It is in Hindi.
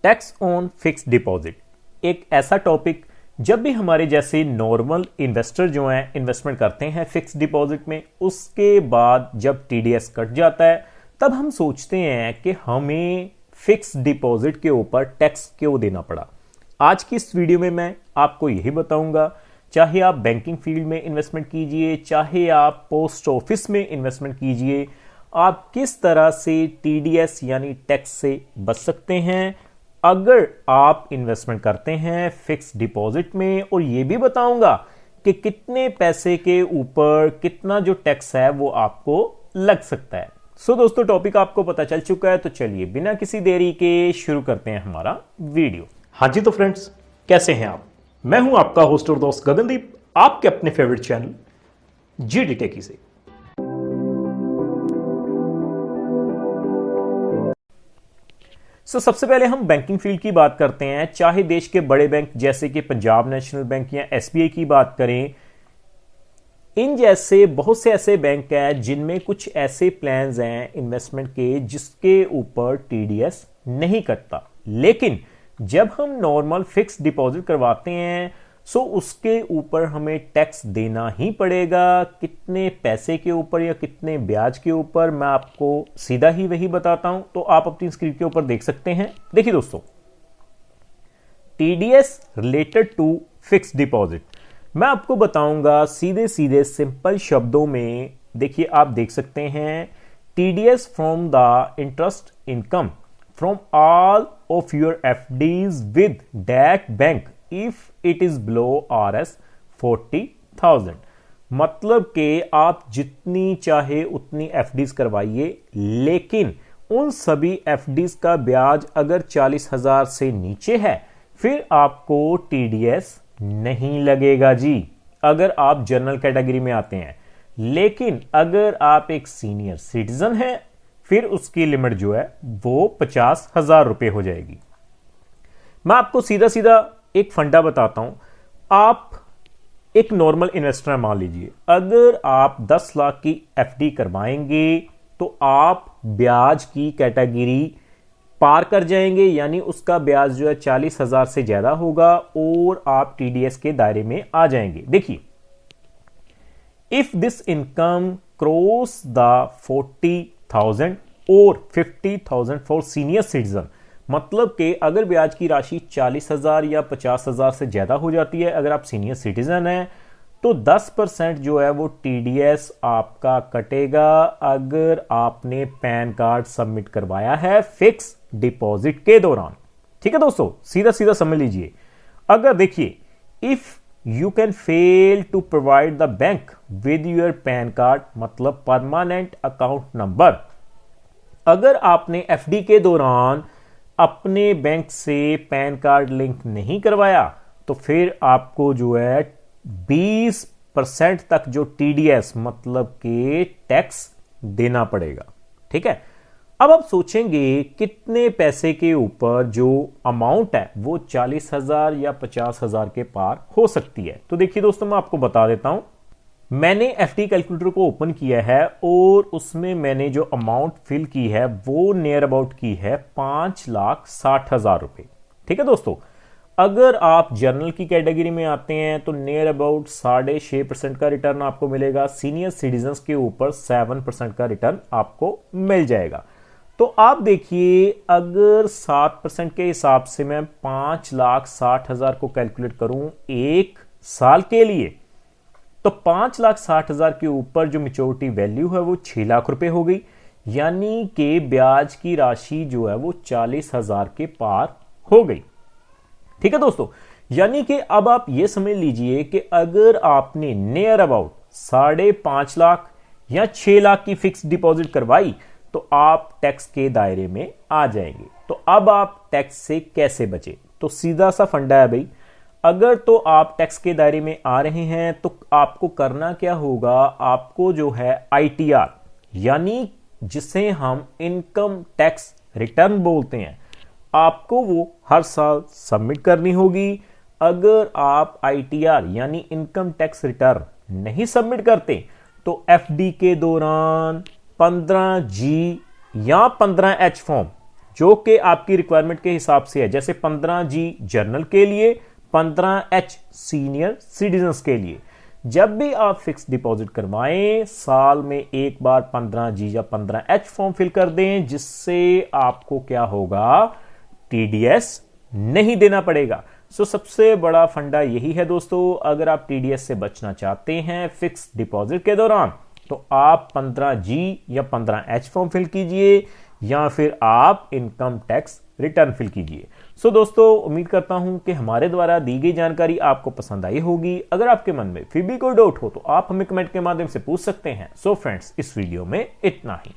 टैक्स ऑन फिक्स्ड डिपॉजिट एक ऐसा टॉपिक जब भी हमारे जैसे नॉर्मल इन्वेस्टर जो हैं इन्वेस्टमेंट करते हैं फिक्स्ड डिपॉजिट में, उसके बाद जब टीडीएस कट जाता है तब हम सोचते हैं कि हमें फिक्स्ड डिपॉजिट के ऊपर टैक्स क्यों देना पड़ा। आज की इस वीडियो में मैं आपको यही बताऊंगा। चाहे आप बैंकिंग फील्ड में इन्वेस्टमेंट कीजिए, चाहे आप पोस्ट ऑफिस में इन्वेस्टमेंट कीजिए, आप किस तरह से टीडीएस यानी टैक्स से बच सकते हैं अगर आप इन्वेस्टमेंट करते हैं फिक्स्ड डिपॉजिट में। और यह भी बताऊंगा कि कितने पैसे के ऊपर कितना जो टैक्स है वो आपको लग सकता है। दोस्तों, टॉपिक आपको पता चल चुका है, तो चलिए बिना किसी देरी के शुरू करते हैं हमारा वीडियो। हाँ जी, तो फ्रेंड्स कैसे हैं आप? मैं हूं आपका होस्ट और दोस्त गगनदीप, आपके अपने फेवरेट चैनल जीडी टेकी से। सबसे पहले हम बैंकिंग फील्ड की बात करते हैं। चाहे देश के बड़े बैंक जैसे कि पंजाब नेशनल बैंक या एसबीआई की बात करें, इन जैसे बहुत से ऐसे बैंक हैं जिनमें कुछ ऐसे प्लान्स हैं इन्वेस्टमेंट के जिसके ऊपर टीडीएस नहीं कटता। लेकिन जब हम नॉर्मल फिक्स्ड डिपॉजिट करवाते हैं सो उसके ऊपर हमें टैक्स देना ही पड़ेगा। कितने पैसे के ऊपर या कितने ब्याज के ऊपर, मैं आपको सीधा ही वही बताता हूं, तो आप अपनी स्क्रीन के ऊपर देख सकते हैं। देखिए दोस्तों, TDS related to fixed deposit मैं आपको बताऊंगा सीधे सीधे सिंपल शब्दों में। देखिए, आप देख सकते हैं TDS from the interest income from all of your FDs with that bank if it is below RS 40,000। मतलब कि आप जितनी चाहे उतनी एफडीज करवाइए, लेकिन उन सभी एफडीज का ब्याज अगर 40,000 से नीचे है फिर आपको टीडीएस नहीं लगेगा जी, अगर आप जनरल कैटेगरी में आते हैं। लेकिन अगर आप एक सीनियर सिटीजन हैं फिर उसकी लिमिट जो है वो 50,000 रुपए हो जाएगी। मैं आपको सीधा सीधा एक फंडा बताता हूं। आप एक नॉर्मल इन्वेस्टर मान लीजिए, अगर आप 10 लाख की एफडी करवाएंगे तो आप ब्याज की कैटेगरी पार कर जाएंगे, यानी उसका ब्याज जो है 40,000 से ज्यादा होगा और आप टीडीएस के दायरे में आ जाएंगे। देखिए, if this income cross the 40,000 और 50,000 फॉर सीनियर सिटीजन, मतलब कि अगर ब्याज की राशि 40,000 या 50,000 से ज्यादा हो जाती है, अगर आप सीनियर सिटीजन हैं, तो 10% जो है वो टीडीएस आपका कटेगा अगर आपने पैन कार्ड सबमिट करवाया है फिक्स डिपॉजिट के दौरान। ठीक है दोस्तों, सीधा सीधा समझ लीजिए। अगर देखिए, if you can fail to provide the bank with your PAN card, मतलब परमानेंट अकाउंट नंबर, अगर आपने एफडी के दौरान अपने बैंक से पैन कार्ड लिंक नहीं करवाया तो फिर आपको जो है 20% तक जो टीडीएस मतलब के टैक्स देना पड़ेगा। ठीक है, अब आप सोचेंगे कितने पैसे के ऊपर जो अमाउंट है वो 40,000 या 50,000 के पार हो सकती है। तो देखिए दोस्तों, मैं आपको बता देता हूं। मैंने एफडी कैलकुलेटर को ओपन किया है और उसमें मैंने जो अमाउंट फिल की है वो नियर अबाउट की है 5,60,000 रुपए। ठीक है दोस्तों, अगर आप जर्नल की कैटेगरी में आते हैं तो नियर अबाउट 6.5% का रिटर्न आपको मिलेगा। सीनियर सिटीजन्स के ऊपर 7% का रिटर्न आपको मिल जाएगा। तो आप देखिए, अगर 7% के हिसाब से मैं 5,60,000 को कैलकुलेट करूं एक साल के लिए, तो 5,60,000 के ऊपर जो मेच्योरिटी वैल्यू है वो 6 लाख रुपए हो गई, यानी कि ब्याज की राशि जो है वो 40,000 के पार हो गई। ठीक है दोस्तों, यानी कि अब आप ये समझ लीजिए कि अगर आपने नियर अबाउट 5.5 लाख या 6 लाख की फिक्स डिपॉजिट करवाई तो आप टैक्स के दायरे में आ जाएंगे। तो अब आप टैक्स से कैसे बचे? तो सीधा सा फंडा है भाई, अगर तो आप टैक्स के दायरे में आ रहे हैं तो आपको करना क्या होगा, आपको जो है आईटीआर यानी जिसे हम इनकम टैक्स रिटर्न बोलते हैं, आपको वो हर साल सबमिट करनी होगी। अगर आप आईटीआर यानी इनकम टैक्स रिटर्न नहीं सबमिट करते तो एफडी के दौरान 15G या 15H फॉर्म जो कि आपकी रिक्वायरमेंट के हिसाब से है, जैसे 15G जनरल के लिए, 15H सीनियर सिटीजन्स के लिए। जब भी आप फिक्स डिपॉजिट करवाएं, साल में एक बार 15G या 15H फॉर्म फिल कर दें, जिससे आपको क्या होगा, टीडीएस नहीं देना पड़ेगा। सबसे बड़ा फंडा यही है दोस्तों, अगर आप टीडीएस से बचना चाहते हैं फिक्स डिपॉजिट के दौरान, तो आप 15G या 15H फॉर्म फिल कीजिए या फिर आप इनकम टैक्स रिटर्न फिल कीजिए। दोस्तों, उम्मीद करता हूं कि हमारे द्वारा दी गई जानकारी आपको पसंद आई होगी। अगर आपके मन में फिर भी कोई डाउट हो तो आप हमें कमेंट के माध्यम से पूछ सकते हैं। फ्रेंड्स, इस वीडियो में इतना ही।